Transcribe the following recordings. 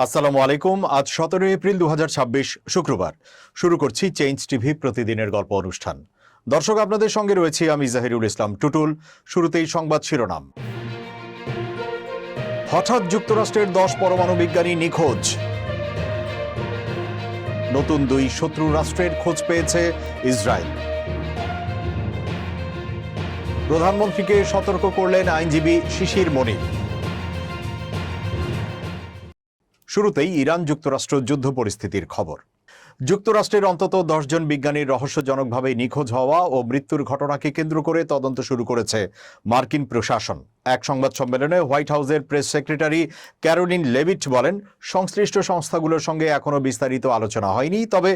আসসালামু আলাইকুম। আজ 17 এপ্রিল 2026 শুক্রবার। শুরু করছি চেঞ্জ টিভি প্রতিদিনের গল্প অনুষ্ঠান। দর্শক, আপনাদের সঙ্গে রয়েছি আমি জাহিরুল ইসলাম টুটুল। শুরুতেই সংবাদ শিরোনাম। হঠাৎ যুক্তরাষ্ট্রের 10 পরমাণু বিজ্ঞানী নিখোঁজ। নতুন 2 শত্রু রাষ্ট্রের খোঁজ পেয়েছে ইসরায়েল। প্রধানমন্ত্রীকে সতর্ক করলেন আইনজীবী শিশির মনির। শুরুতেই ইরান যুক্তরাষ্ট্র যুদ্ধ পরিস্থিতির খবর। যুক্তরাষ্ট্রের অন্তত 10 জন বিজ্ঞানীর রহস্যজনকভাবে নিখোঁজ হওয়া ও মৃত্যুর ঘটনাকে কেন্দ্র করে তদন্ত শুরু করেছে মার্কিন প্রশাসন। এক সংবাদ সম্মেলনে হোয়াইট হাউসের প্রেস সেক্রেটারি ক্যারোলিন লেভিট বলেন, সংশ্লিষ্ট সংস্থাগুলোর সঙ্গে এখনো বিস্তারিত আলোচনা হয়নি, তবে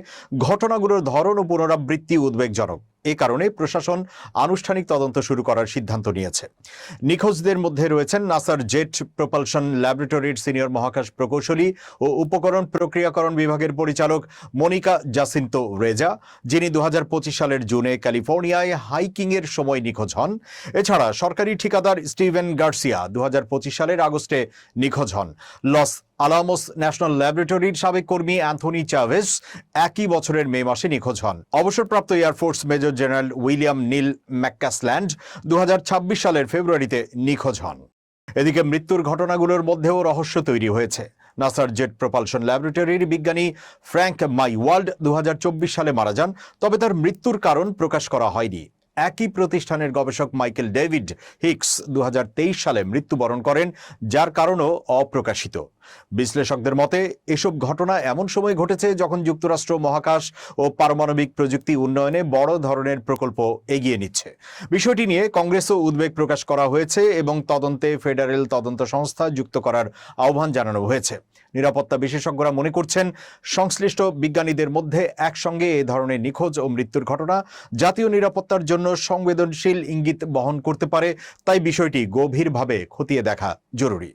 ঘটনাগুলোর ধরন ও পুনরাবৃত্তি উদ্বেগজনক। এ কারণে প্রশাসন আনুষ্ঠানিক তদন্ত শুরু করার সিদ্ধান্ত নিয়েছে। নিখোঁজদের মধ্যে রয়েছেন নাসার জেট প্রপালশন ল্যাবরেটরির সিনিয়র মহাকাশ প্রকৌশলী ও উপকরণ প্রক্রিয়াকরণ বিভাগের পরিচালক মনিকা জাসিন্তো রেজা, যিনি 2025 সালের জুনে ক্যালিফোর্নিয়ায় হাইকিংয়ের সময় নিখোঁজ হন। এছাড়া সরকারি ঠিকাদার স্টিভেন গার্সিয়া 2025 সালের আগস্টে নিখোঁজ হন। লস আলামোস ন্যাশনাল ল্যাবরেটরির সাবেক কর্মী অ্যান্থনি চাভেস একই বছরের মে মাসে নিখোঁজ হন। অবসরপ্রাপ্ত এয়ারফোর্স মেজর জেনারেল উইলিয়াম নীল ম্যাককাসল্যান্ড 2026 সালের ফেব্রুয়ারিতে নিখোঁজ হন। এদিকে মৃত্যুর ঘটনাগুলোর মধ্যেও রহস্য তৈরি হয়েছে। নাসার জেট প্রপালশন ল্যাবরেটরির বিজ্ঞানী ফ্র্যাঙ্ক মাইওয়াল্ড 2024 সালে মারা যান, তবে তার মৃত্যুর কারণ প্রকাশ করা হয়নি। একই প্রতিষ্ঠানের গবেষক মাইকেল ডেভিড হিক্স 2023 সালে মৃত্যুবরণ করেন, যার কারণও অপ্রকাশিত। বিশ্লেষকদের মতে এসব ঘটনা এমন সময় ঘটেছে যখন যুক্তরাষ্ট্র মহাকাশ ও পারমাণবিক প্রযুক্তি উন্নয়নে বড় ধরনের প্রকল্প এগিয়ে নিচ্ছে। বিষয়টি নিয়ে কংগ্রেসও উদ্বেগ প্রকাশ করা হয়েছে এবং তদন্তে ফেডারেল তদন্ত সংস্থা যুক্ত করার আহ্বান জানানো হয়েছে। নিরাপত্তা বিশেষজ্ঞরা মনে করছেন, সংশ্লিষ্ট বিজ্ঞানীদের মধ্যে একসঙ্গে এ ধরনের নিখোঁজ ও মৃত্যুর ঘটনা জাতীয় নিরাপত্তার জন্য সংবেদনশীল ইঙ্গিত বহন করতে পারে, তাই বিষয়টি গভীরভাবে খতিয়ে দেখা জরুরি।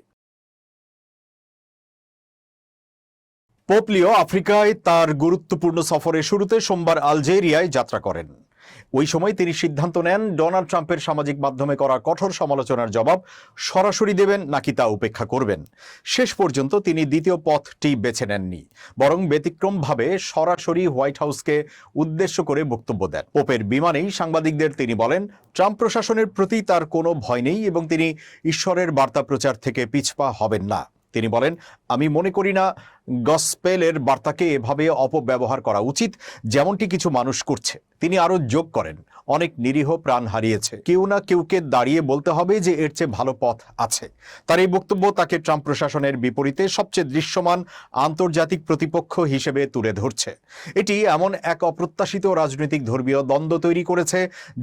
পোপ লিও আফ্রিকায় তার গুরুত্বপূর্ণ সফরের শুরুতে সোমবার আলজেরিয়ায় যাত্রা করেন। ওই সময় তিনি সিদ্ধান্ত নেন ডোনাল্ড ট্রাম্পের সামাজিক মাধ্যমে করা কঠোর সমালোচনার জবাব সরাসরি দেবেন নাকি তা উপেক্ষা করবেন। শেষ পর্যন্ত তিনি দ্বিতীয় পথটি বেছে নেননি, বরং ব্যতিক্রমভাবে সরাসরি হোয়াইট হাউসকে উদ্দেশ্য করে বক্তব্য দেন। পোপের বিমানেই সাংবাদিকদের তিনি বলেন, ট্রাম্প প্রশাসনের প্রতি তার কোনো ভয় নেই এবং তিনি ঈশ্বরের বার্তা প্রচার থেকে পিছপা হবেন না। তিনি বলেন, আমি মনে করি না গসপেলের বার্তাকে এভাবে অপব্যবহার করা উচিত, যেমনটি কিছু মানুষ করছে। তিনি আরো যোগ করেন, অনেক নিরীহ প্রাণ হারিয়েছে, কেউ না কেউকে দাঁড়িয়ে বলতে হবে যে এর চেয়ে ভালো পথ আছে। তার এই বক্তব্য তাকে ট্রাম্প প্রশাসনের বিপরীতে সবচেয়ে দৃশ্যমান আন্তর্জাতিক প্রতিপক্ষ হিসেবে তুলে ধরছে। এটি এমন এক অপ্রত্যাশিত রাজনৈতিক ধর্মীয় দ্বন্দ্ব তৈরি করেছে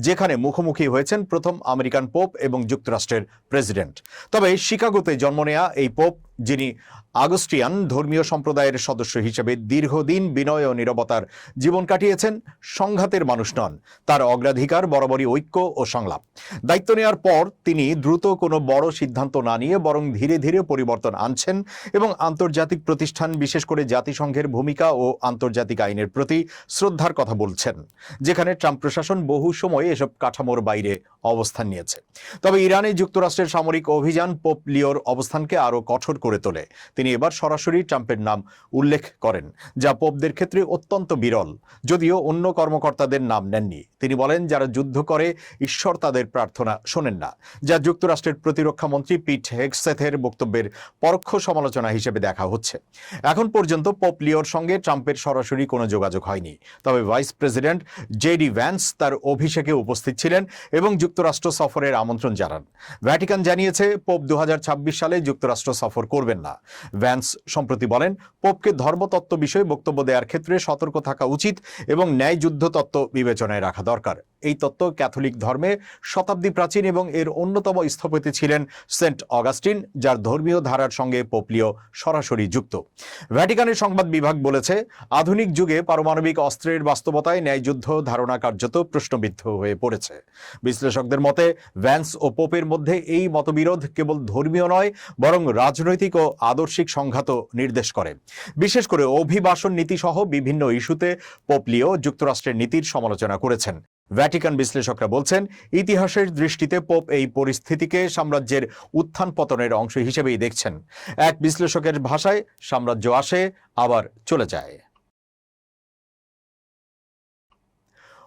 যেখানে মুখোমুখি হয়েছেন প্রথম আমেরিকান পোপ এবং যুক্তরাষ্ট্রের প্রেসিডেন্ট। তবে শিকাগোতে জন্ম নেয়া এই পোপ, যিনি আগস্টিয়ান ধর্মীয় সম্প্রদায়ের সদস্য হিসেবে দীর্ঘদিন বিনয় ও নীরবতার জীবন কাটিয়েছেন, সংঘাতের মানুষ নন। তার অগ্রাধিকার বরাবরই ঐক্য ও সংলাপ। দায়িত্ব নেওয়ার পর তিনি দ্রুত কোনো বড় সিদ্ধান্ত না নিয়ে বরং ধীরে ধীরে পরিবর্তন আনছেন এবং আন্তর্জাতিক প্রতিষ্ঠান, বিশেষ করে জাতিসংঘের ভূমিকা ও আন্তর্জাতিক আইনের প্রতি শ্রদ্ধার কথা বলছেন, যেখানে ট্রাম্প প্রশাসন বহু সময় এসব কাঠামোর বাইরে অবস্থান নিয়েছে। তবে ইরানে যুক্তরাষ্ট্রের সামরিক অভিযান পোপ লিওর অবস্থানকে আরও কঠোর করে তোলে। তিনি এবার সরাসরি ট্রাম্পের নাম উল্লেখ করেন, যা পোপদের ক্ষেত্রে অত্যন্ত বিরল, যদিও অন্য কর্মকর্তাদের নাম নেননি। তিনি বলেন, যারা যুদ্ধ করে ঈশ্বর তাদের প্রার্থনা শোনেন না, যা যুক্তরাষ্ট্রের প্রতিরক্ষা মন্ত্রী পিট হেগসেথের বক্তব্যের পরোক্ষ সমালোচনা হিসেবে দেখা হচ্ছে। এখন পর্যন্ত পোপ লিওর সঙ্গে ট্রাম্পের সরাসরি কোনো যোগাযোগ হয়নি, তবে ভাইস প্রেসিডেন্ট জেডি ভ্যান্স তার অভিষেকে উপস্থিত ছিলেন এবং যুক্তরাষ্ট্র সফরের আমন্ত্রণ জানান। ভ্যাটিকান জানিয়েছে পোপ 2026 সালে যুক্তরাষ্ট্র সফর করবেন না। ভ্যান্স সম্প্রতি বলেন, পোপকে ধর্মতত্ত্ব বিষয়ে বক্তব্য দেওয়ার ক্ষেত্রে সতর্ক থাকা উচিত এবং ন্যায় যুদ্ধ তত্ত্ব বিবেচনায় রাখা দরকার। এই তত্ত্ব ক্যাথলিক ধর্মে শতাব্দী প্রাচীন এবং এর অন্যতম স্থপতি ছিলেন সেন্ট অগাস্টিন, যার ধর্মীয় ধারার সঙ্গে পোপ লিও সরাসরি যুক্ত। ভ্যাটিকানের সংবাদ বিভাগ বলেছে, আধুনিক যুগে পারমাণবিক অস্ত্রের বাস্তবতায় ন্যায়যুদ্ধ ধারণা কার্যত প্রশ্নবিদ্ধ হয়ে পড়েছে। বিশ্লেষকদের মতে ভ্যান্স ও পোপের মধ্যে এই মতবিরোধ কেবল ধর্মীয় নয়, বরং রাজনৈতিক ও আদর্শিক সংঘাতও নির্দেশ করে। বিশেষ করে অভিবাসন নীতি সহ বিভিন্ন ইস্যুতে পোপ লিও যুক্তরাষ্ট্রের নীতির সমালোচনা করেছেন। ভ্যাটিকান বিশ্লেষকরা বলছেন, ইতিহাসের দৃষ্টিতে পোপ এই পরিস্থিতিকে সাম্রাজ্যের উত্থান পতনের অংশ হিসেবেই দেখছেন। এক বিশ্লেষকের ভাষায়, সাম্রাজ্য আসে আবার চলে যায়।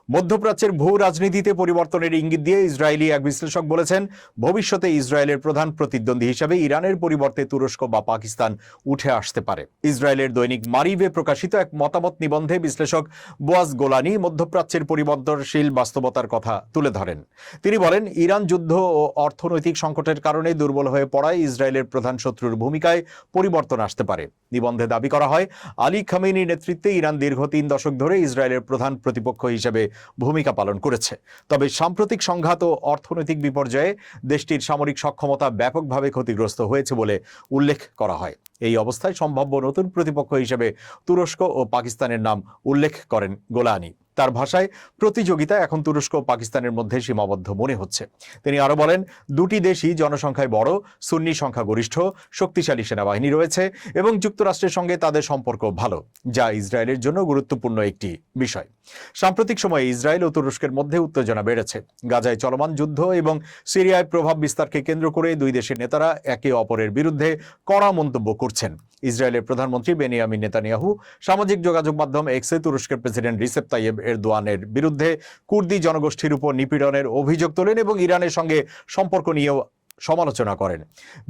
মধ্যপ্রাচ্যের ভূ রাজনীতিতে পরিবর্তনের ইঙ্গিত দিয়ে ইসরায়েলি এক বিশ্লেষক বলেছেন, ভবিষ্যতে ইসরায়েলের প্রধান প্রতিদ্বন্দ্বী হিসেবে ইরানের পরিবর্তে তুরস্ক বা পাকিস্তান উঠে আসতে পারে। ইসরায়েলের দৈনিক মারিভে প্রকাশিত এক মতামত নিবন্ধে বিশ্লেষক বোয়াজ গোলানি মধ্যপ্রাচ্যের পরিবর্তনশীল বাস্তবতার কথা তুলে ধরেন। তিনি বলেন, ইরান যুদ্ধ ও অর্থনৈতিক সংকটের কারণে দুর্বল হয়ে পড়ায় ইসরায়েলের প্রধান শত্রুর ভূমিকায় পরিবর্তন আসতে পারে। নিবন্ধে দাবি করা হয়, আলী খামেনির নেতৃত্বে ইরান দীর্ঘ 3 দশক ধরে ইসরায়েলের প্রধান প্রতিপক্ষ হিসেবে ভূমিকা পালন করেছে। তবে সাম্প্রতিক সংঘাত ও অর্থনৈতিক বিপর্যয়ে দেশটির সামরিক সক্ষমতা ব্যাপকভাবে ক্ষতিগ্রস্ত হয়েছে বলে উল্লেখ করা হয়। এই অবস্থায় সম্ভাব্য নতুন প্রতিপক্ষ হিসেবে তুরস্ক ও পাকিস্তানের নাম উল্লেখ করেন গোলানি। তার ভাষায়, প্রতিযোগিতা এখন তুরস্ক ও পাকিস্তানের মধ্যে সীমাবদ্ধ মনে হচ্ছে। তিনি আরো বলেন, দুটি দেশই জনসংখ্যায় বড়, সুন্নি সংখ্যাগরিষ্ঠ, শক্তিশালী সেনাবাহিনী রয়েছে এবং যুক্তরাষ্ট্রের সঙ্গে তাদের সম্পর্ক ভালো, যা ইসরায়েলের জন্য গুরুত্বপূর্ণ একটি বিষয়। সাম্প্রতিক সময়ে ইসরায়েল ও তুরস্কের মধ্যে উত্তেজনা বেড়েছে। গাজায় চলমান যুদ্ধ এবং সিরিয়ায় প্রভাব বিস্তারকে কেন্দ্র করে দুই দেশের নেতারা একে অপরের বিরুদ্ধে কড়া মন্তব্য করছেন। ইসরায়েলের প্রধানমন্ত্রী বেনিয়ামিন নেতানিয়াহু সামাজিক যোগাযোগ মাধ্যম এক্সে তুরস্কের প্রেসিডেন্ট রিসেপ তাইয়েব এরদোয়ানের বিরুদ্ধে কুর্দি জনগোষ্ঠীর উপর নিপীড়নের অভিযোগ তোলেন এবং ইরানের সঙ্গে সম্পর্ক নিয়েও সমালোচনা করেন।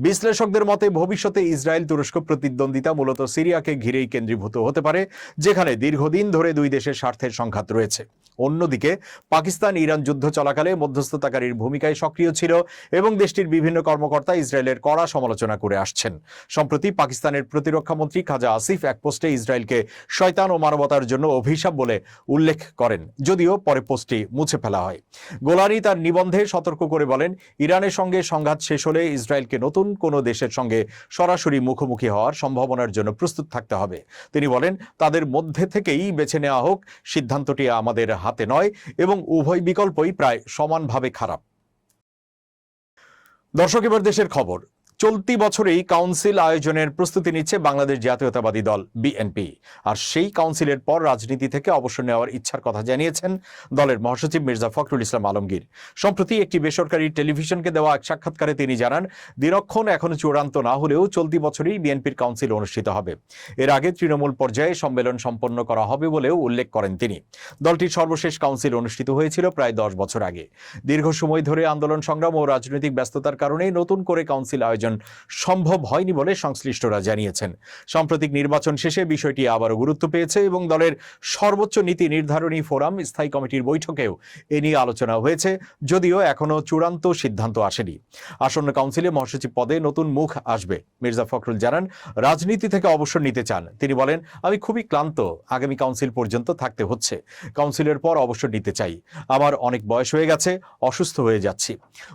বিশ্লেষকদের মতে, ভবিষ্যতে ইসরায়েল তুরস্ক প্রতিদ্বন্দ্বিতা মূলত সিরিয়াকে ঘিরেই কেন্দ্রীভূত হতে পারে, যেখানে দীর্ঘদিন ধরে দুই দেশের স্বার্থের সংঘাত রয়েছে। অন্যদিকে পাকিস্তান ইরান যুদ্ধ চলাকালে মধ্যস্থতাকারীর ভূমিকায় সক্রিয় ছিল এবং দেশটির বিভিন্ন কর্মকর্তা ইসরায়েলের কড়া সমালোচনা করে আসছেন। সম্প্রতি পাকিস্তানের প্রতিরক্ষা মন্ত্রী খাজা আসিফ এক পোস্টে ইসরায়েলকে শয়তান ও মানবতার জন্য অভিশাপ বলে উল্লেখ করেন, যদিও পরে পোস্টটি মুছে ফেলা হয়। গোলানি তার নিবন্ধে সতর্ক করে বলেন, ইরানের সঙ্গে সংঘাত শেষ হলে ইসরায়েলকে নতুন কোনো দেশের সঙ্গে সরাসরি মুখোমুখি হওয়ার সম্ভাবনার জন্য প্রস্তুত থাকতে হবে। তিনি বলেন, তাদের মধ্যে থেকেই বেছে নেওয়া হোক, সিদ্ধান্তটি আমাদের হাতে নয় এবং উভয় বিকল্পই প্রায় সমানভাবে খারাপ। দর্শক, এবার দেশের খবর। চলতি বছরেই কাউন্সিল আয়োজনের প্রস্তুতি নিচ্ছে বাংলাদেশ জাতীয়তাবাদী দল বিএনপি। আর সেই কাউন্সিলের পর রাজনীতি থেকে অবসর নেওয়ার ইচ্ছার কথা জানিয়েছেন দলের মহাসচিব মির্জা ফখরুল ইসলাম আলমগীর। সম্প্রতি একটি বেসরকারি টেলিভিশনকে দেওয়া এক সাক্ষাৎকারে তিনি জানান, দিনক্ষণ এখনো চূড়ান্ত না হলেও চলতি বছরেই বিএনপির কাউন্সিল অনুষ্ঠিত হবে। এর আগে তৃণমূল পর্যায়ে সম্মেলন সম্পন্ন করা হবে বলেও উল্লেখ করেন তিনি। দলটির সর্বশেষ কাউন্সিল অনুষ্ঠিত হয়েছিল প্রায় 10 বছর আগে। দীর্ঘ সময় ধরে আন্দোলন সংগ্রাম ও রাজনৈতিক ব্যস্ততার কারণে নতুন করে কাউন্সিল আয়োজন সম্ভব হয়নি বলে সংশ্লিষ্টরা জানিয়েছেন। সাম্প্রতিক নির্বাচন শেষে বিষয়টি আবারও গুরুত্ব পেয়েছে এবং দলের সর্বোচ্চ নীতি নির্ধারণী ফোরাম স্থায়ী কমিটির বৈঠকেও এ নিয়ে আলোচনা হয়েছে, যদিও এখনো চূড়ান্ত সিদ্ধান্ত আসেনি। আসন্ন কাউন্সিলে মহাসচিব পদে নতুন মুখ আসবে। মির্জা ফখরুল জানান, রাজনীতি থেকে অবসর নিতে চান। তিনি বলেন, আমি খুবই ক্লান্ত, আগামী কাউন্সিল পর্যন্ত থাকতে হচ্ছে। কাউন্সিলের পর অবসর নিতে চাই। আমার অনেক বয়স হয়ে গেছে, অসুস্থ হয়ে যাচ্ছি।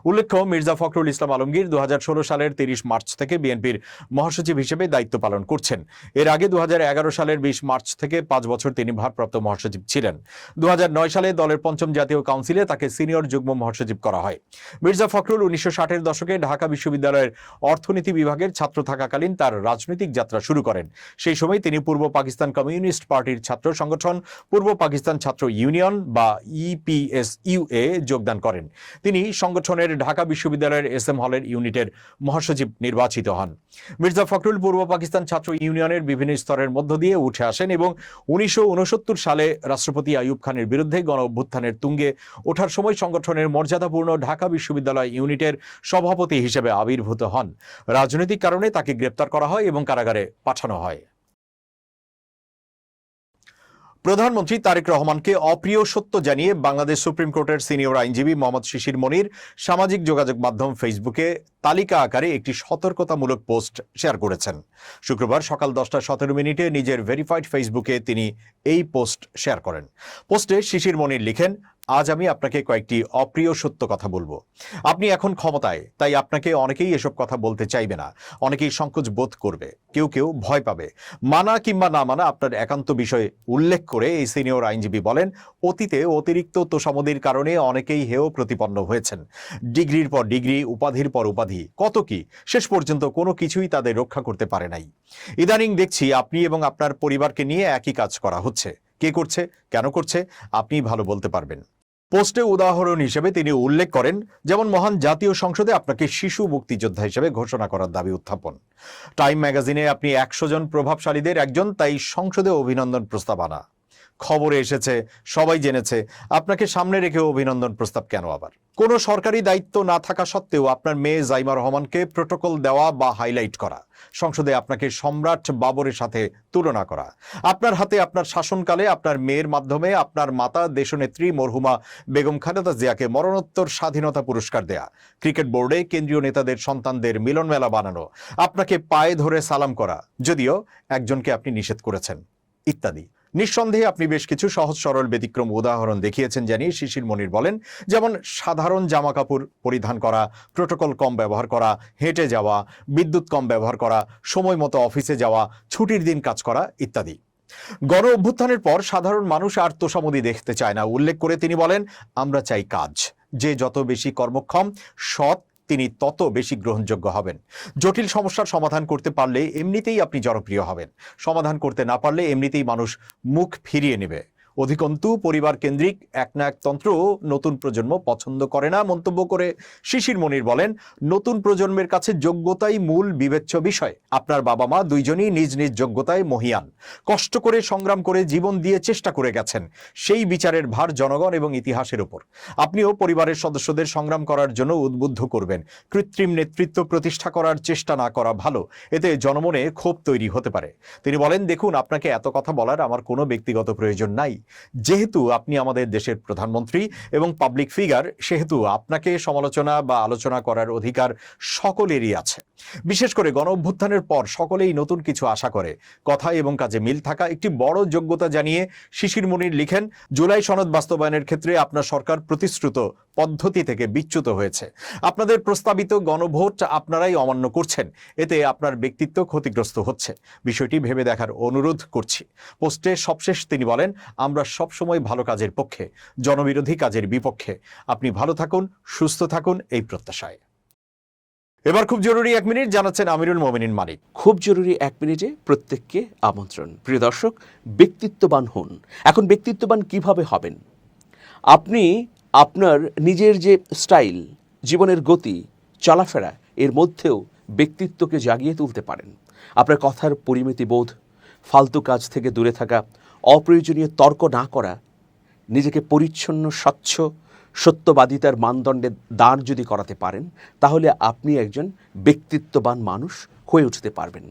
উল্লেখ্য, মির্জা ফখরুল ইসলাম আলমগীর 2016 সালের 30 মার্চ থেকে বিএনপির মহাসচিব হিসেবে দায়িত্ব পালন করছেন। এর আগে 2011 সালের 20 মার্চ থেকে 5 বছর তিনি ভারপ্রাপ্ত মহাসচিব ছিলেন। 2009 সালে দলের পঞ্চম জাতীয় কাউন্সিলে তাকে সিনিয়র যুগ্ম মহাসচিব করা হয়। মির্জা ফখরুল 1960-এর দশকে ঢাকা বিশ্ববিদ্যালয়ের অর্থনীতি বিভাগের ছাত্র থাকাকালীন তার রাজনৈতিক যাত্রা শুরু করেন। সেই সময় তিনি পূর্ব পাকিস্তান কমিউনিস্ট পার্টির ছাত্র সংগঠন পূর্ব পাকিস্তান ছাত্র ইউনিয়ন বা ইপিএসইউ-এ যোগদান করেন। তিনি সংগঠনের ঢাকা বিশ্ববিদ্যালয়ের এসএম হলের ইউনিটের মহাসচিব নির্বাচিত হন। মির্জা ফখরুল পূর্ব পাকিস্তান ছাত্র ইউনিয়নের বিভিন্ন স্তরের মধ্য দিয়ে উঠে আসেন এবং 1969 সালে রাষ্ট্রপতি আইয়ুব খানের বিরুদ্ধে গণ অভ্যুত্থানের তুঙ্গে ওঠার সময় সংগঠনের মর্যাদাপূর্ণ ঢাকা বিশ্ববিদ্যালয় ইউনিটের সভাপতি হিসেবে আবির্ভূত হন। রাজনৈতিক কারণে তাকে গ্রেপ্তার করা হয় এবং কারাগারে পাঠানো হয়। প্রধানমন্ত্রী তারেক রহমানকে অপ্রিয় সত্য জানিয়ে বাংলাদেশ সুপ্রিম কোর্টের সিনিয়র আইনজীবী মোহাম্মদ শিশির মনির সামাজিক যোগাযোগ মাধ্যম ফেসবুকে তালিকা আকারে একটি সতর্কতামূলক পোস্ট শেয়ার করেছেন। শুক্রবার সকাল 10:17 নিজের ভেরিফাইড ফেসবুকে তিনি এই পোস্ট শেয়ার করেন। পোস্টে শিশির মনির লিখেন, আজ আমি আপনাকে কয়েকটি অপ্রিয় সত্য কথা বলবো। আপনি এখন ক্ষমতায়, তাই আপনাকে অনেকেই এসব কথা বলতে চাইবে না, অনেকেই সংকোচ বোধ করবে, কেউ কেউ ভয় পাবে। মানা কিংবা না মানা আপনার একান্ত বিষয়ে উল্লেখ করে এই সিনিয়র আইনজীবী বলেন, অতীতে অতিরিক্ত তোষামোদির কারণে অনেকেই হেয় প্রতিপন্ন হয়েছেন। ডিগ্রির পর ডিগ্রি, উপাধির পর উপাধি, কত কি, শেষ পর্যন্ত কোনো কিছুই তাদের রক্ষা করতে পারে নাই। ইদানিং দেখছি আপনি এবং আপনার পরিবারকে নিয়ে একই কাজ করা হচ্ছে। কে করছে, কেন করছে, আপনি ভালো বলতে পারবেন। পোস্টে উদাহরণ হিসেবে তিনি উল্লেখ করেন, যেমন মহান জাতীয় সংসদে আপনাকে শিশু মুক্তিযোদ্ধা হিসেবে ঘোষণা করার দাবি উত্থাপন। টাইম ম্যাগাজিনে আপনি 100 জন প্রভাবশালীদের একজন, তাই সংসদে অভিনন্দন প্রস্তাব আনা। খবরে এসেছে, সবাই জেনেছে, আপনাকে সামনে রেখে অভিনন্দন প্রস্তাব কেন আবার? কোনো সরকারি দায়িত্ব না থাকা সত্ত্বেও আপনার মেয়ে জাইমা রহমানকে প্রোটোকল দেওয়া বা হাইলাইট করা, সংসদে আপনাকে সম্রাট বাবরের সাথে তুলনা করা, আপনার হাতে আপনার শাসনকালে আপনার মেয়ের মাধ্যমে আপনার মাতা দেশনেত্রী মরহুমা বেগম খালেদা জিয়াকে মরণোত্তর স্বাধীনতা পুরস্কার দেয়া, ক্রিকেট বোর্ডে কেন্দ্রীয় নেতাদের সন্তানদের মিলন মেলা বানানো, আপনাকে পায়ে ধরে সালাম করা, যদিও একজনকে আপনি নিষেধ করেছেন, ইত্যাদি। নিঃসন্দেহে আপনি বেশ কিছু সহজ সরল ব্যতিক্রম উদাহরণ দেখিয়েছেন জানিয়ে শিশির মনির বলেন, যেমন সাধারণ জামা কাপড় পরিধান করা, প্রোটোকল কম ব্যবহার করা, হেঁটে যাওয়া, বিদ্যুৎ কম ব্যবহার করা, সময় মতো অফিসে যাওয়া, ছুটির দিন কাজ করা ইত্যাদি। গণ অভ্যুত্থানের পর সাধারণ মানুষ আর তোষামোদী দেখতে চায় না উল্লেখ করে তিনি বলেন, আমরা চাই কাজ। যে যত বেশি কর্মক্ষম, সৎ, তিনি তত বেশি গ্রহণযোগ্য হবেন। জটিল সমস্যার সমাধান করতে পারলে এমনিতেই আপনি জনপ্রিয় হবেন, সমাধান করতে না পারলে এমনিতেই মানুষ মুখ ফিরিয়ে নেবে। অধিকন্তু পরিবার কেন্দ্রিক একনায়কতন্ত্র নতুন প্রজন্ম পছন্দ করে না মন্তব্য করে শিশির মনির বলেন, নতুন প্রজন্মের কাছে যোগ্যতাই মূল বিবেচ্য বিষয়। আপনার বাবা মা দুইজনই নিজ নিজ যোগ্যতায় মহিয়ান, কষ্ট করে সংগ্রাম করে জীবন দিয়ে চেষ্টা করে গেছেন। সেই বিচারের ভার জনগণ এবং ইতিহাসের উপর। আপনিও পরিবারের সদস্যদের সংগ্রাম করার জন্য উদ্বুদ্ধ করবেন। কৃত্রিম নেতৃত্ব প্রতিষ্ঠা করার চেষ্টা না করা ভালো, এতে জনমনে ক্ষোভ তৈরি হতে পারে। তিনি বলেন, দেখুন, আপনাকে এত কথা বলার আমার কোনো ব্যক্তিগত প্রয়োজন নাই। যেহেতু আপনি আমাদের দেশের প্রধানমন্ত্রী এবং পাবলিক ফিগার, সেহেতু আপনাকে সমালোচনা বা আলোচনা করার অধিকার সকলেরই আছে। বিশেষ করে গণ অভ্যুত্থানের পর সকলেই নতুন কিছু আশা করে। কথা এবং কাজে মিল থাকা একটি বড় যোগ্যতা জানিয়ে শিশির মনির লিখেন, জুলাই সনদ বাস্তবায়নের ক্ষেত্রে আপনার সরকার প্রতিশ্রুত পদ্ধতি থেকে বিচ্যুত হয়েছে। আপনাদের প্রস্তাবিত গণভোট আপনারাই অমান্য করছেন, এতে আপনার ব্যক্তিত্ব ক্ষতিগ্রস্ত হচ্ছে। বিষয়টি ভেবে দেখার অনুরোধ করছি। পোস্টে সবশেষ তিনি বলেন, আমরা সবসময় ভালো কাজের পক্ষে, জনবিরোধী কাজের বিপক্ষে। আপনি ভালো থাকুন, সুস্থ থাকুন, এই প্রত্যাশায়। এবার খুব জরুরি 1 মিনিট জানাচ্ছেন আমিরুল মোমিনিন মানিক। খুব জরুরি 1 মিনিটে প্রত্যেককে আমন্ত্রণ। প্রিয় দর্শক, ব্যক্তিত্ববান হন। এখন ব্যক্তিত্ববান কিভাবে হবেন? আপনি আপনার নিজের যে স্টাইল, জীবনের গতি, চলাফেরা, এর মধ্যেও ব্যক্তিত্বকে জাগিয়ে তুলতে পারেন। আপনার কথার পরিমিতি বোধ, ফালতু কাজ থেকে দূরে থাকা, অপ্রয়োজনীয় তর্ক না করা, নিজেকে পরিচ্ছন্ন, স্বচ্ছ, সত্যবাদিতার মানদণ্ডে দাঁড় যদি করাতে পারেন, তাহলে আপনি একজন ব্যক্তিত্ববান মানুষ হয়ে উঠতে পারবেন।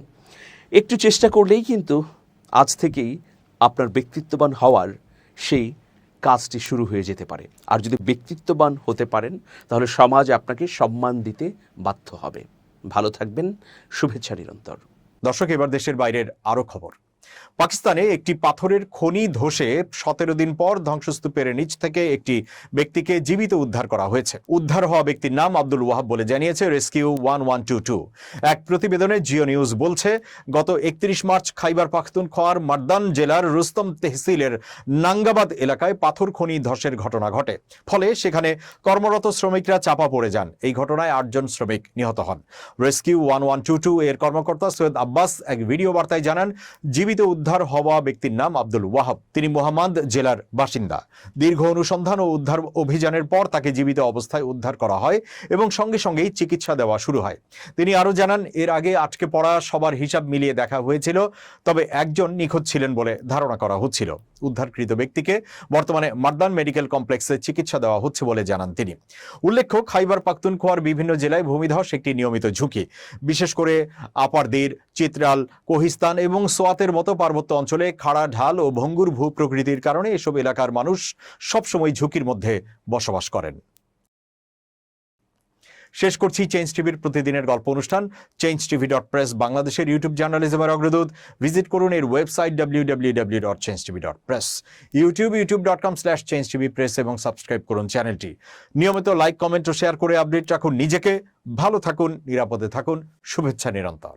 একটু চেষ্টা করলেই কিন্তু আজ থেকেই আপনার ব্যক্তিত্ববান হওয়ার সেই কাজটি শুরু হয়ে যেতে পারে। আর যদি ব্যক্তিত্ববান হতে পারেন, তাহলে সমাজ আপনাকে সম্মান দিতে বাধ্য হবে। ভালো থাকবেন, শুভেচ্ছা নিরন্তর। দর্শক, এবার দেশের বাইরের আরো খবর। পাকিস্তানে একটি পাথরের খনি ধসে 17 দিন পর ধ্বংসস্তূপের নিচ থেকে একটি ব্যক্তিকে জীবিত উদ্ধার করা হয়েছে। উদ্ধার হওয়া ব্যক্তির নাম আব্দুল ওয়াহাব বলে জানিয়েছে রেস্কিউ 1122। এক প্রতিবেদনে জিও নিউজ বলছে, গত 31 মার্চ খাইবার পাখতুনখোয়ার মারদান জেলার রুস্তম তেহসিলের নাঙ্গাবাদ এলাকায় পাথর খনি ধসের ঘটনা ঘটে। ফলে সেখানে কর্মরত শ্রমিকরা চাপা পড়ে যান। এই ঘটনায় 8 জন শ্রমিক নিহত হন। রেস্কিউ 1122 এর কর্মকর্তা সৈয়দ আব্বাস এক ভিডিও বার্তায় জানান, জীবিত উদ্ধার হওয়া ব্যক্তির নাম আব্দুল ওয়াহাব। তিনি মোহাম্মদ জেলার বাসিন্দা। দীর্ঘ অনুসন্ধান ও উদ্ধার অভিযানের পর তাকে জীবিত অবস্থায় উদ্ধার করা হয় এবং সঙ্গে সঙ্গেই চিকিৎসা দেওয়া শুরু হয়। তিনি আরো জানান, এর আগে আটকে পড়া সবার হিসাব মিলিয়ে দেখা হয়েছিল, তবে একজন নিখোঁজ ছিলেন বলে ধারণা করা হচ্ছিল। উদ্ধারকৃত ব্যক্তিকে বর্তমানে মারদান মেডিকেল কমপ্লেক্সে চিকিৎসা দেওয়া হচ্ছে বলে জানান তিনি। উল্লেখ্য, খাইবার পাখতুনখোয়ার বিভিন্ন জেলায় ভূমিধস একটি নিয়মিত ঝুঁকি। বিশেষ করে আপারদির, চিত্রাল, কোহিস্তান এবং সোয়াতের মতো পার্বত্য অঞ্চলে খাড়া ঢাল ও ভঙ্গুর ভূপ্রকৃতির কারণে এসব এলাকার মানুষ সবসময় ঝুঁকির মধ্যে বসবাস করেন। শেষ করছি চেঞ্জ টিভির প্রতিদিনের গল্প অনুষ্ঠান। changetv.press বাংলাদেশের ইউটিউব জার্নালিজমের অগ্রদূত। ভিজিট করুন এর ওয়েবসাইট www.changetv.press, youtube.com/changetvpress এবং সাবস্ক্রাইব করুন চ্যানেলটি। নিয়মিত লাইক, কমেন্ট ও শেয়ার করে আপডেট রাখুন নিজেকে। ভালো থাকুন, নিরাপদে থাকুন, শুভেচ্ছা নিরন্তর।